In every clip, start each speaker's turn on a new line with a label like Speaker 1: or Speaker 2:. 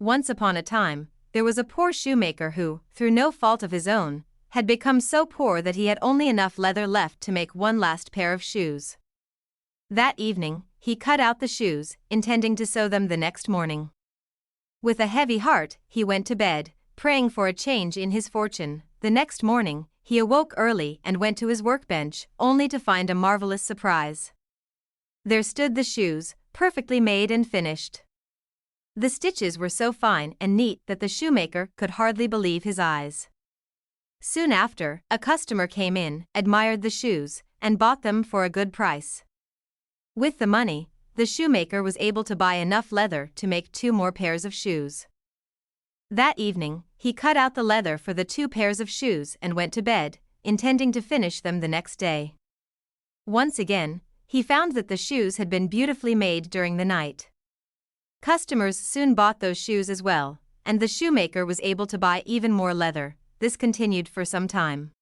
Speaker 1: Once upon a time, there was a poor shoemaker who, through no fault of his own, had become so poor that he had only enough leather left to make one last pair of shoes. That evening, he cut out the shoes, intending to sew them the next morning. With a heavy heart, he went to bed, praying for a change in his fortune. The next morning, he awoke early and went to his workbench, only to find a marvelous surprise. There stood the shoes, perfectly made and finished. The stitches were so fine and neat that the shoemaker could hardly believe his eyes. Soon after, a customer came in, admired the shoes, and bought them for a good price. With the money, the shoemaker was able to buy enough leather to make 2 more pairs of shoes. That evening, he cut out the leather for the 2 pairs of shoes and went to bed, intending to finish them the next day. Once again, he found that the shoes had been beautifully made during the night. Customers soon bought those shoes as well, and the shoemaker was able to buy even more leather. This continued for some time.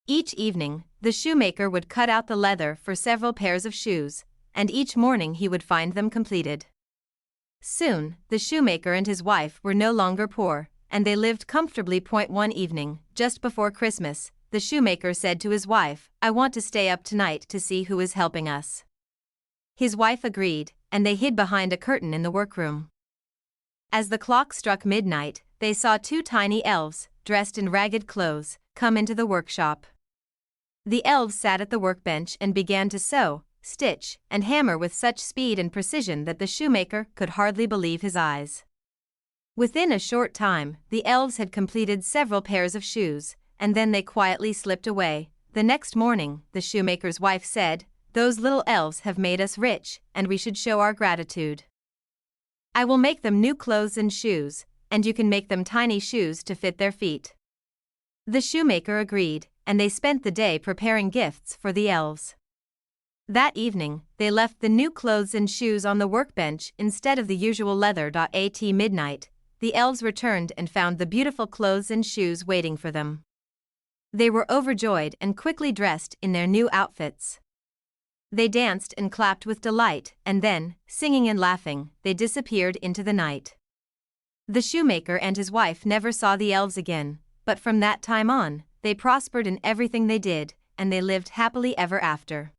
Speaker 1: Each evening, the shoemaker would cut out the leather for several pairs of shoes, and each morning he would find them completed. Soon, the shoemaker and his wife were no longer poor, and they lived comfortably. One evening, just before Christmas, the shoemaker said to his wife, "I want to stay up tonight to see who is helping us." His wife agreed, and they hid behind a curtain in the workroom. As the clock struck midnight, they saw 2 tiny elves, dressed in ragged clothes, come into the workshop. The elves sat at the workbench and began to sew, stitch, and hammer with such speed and precision that the shoemaker could hardly believe his eyes. Within a short time, the elves had completed several pairs of shoes, and then they quietly slipped away. The next morning, the shoemaker's wife said, "Those little elves have made us rich, and we should show our gratitude. I will make them new clothes and shoes, and you can make them tiny shoes to fit their feet." The shoemaker agreed, and they spent the day preparing gifts for the elves. That evening, they left the new clothes and shoes on the workbench instead of the usual leather. At midnight, the elves returned and found the beautiful clothes and shoes waiting for them. They were overjoyed and quickly dressed in their new outfits. They danced and clapped with delight, and then, singing and laughing, they disappeared into the night. The shoemaker and his wife never saw the elves again, but from that time on, they prospered in everything they did, and they lived happily ever after.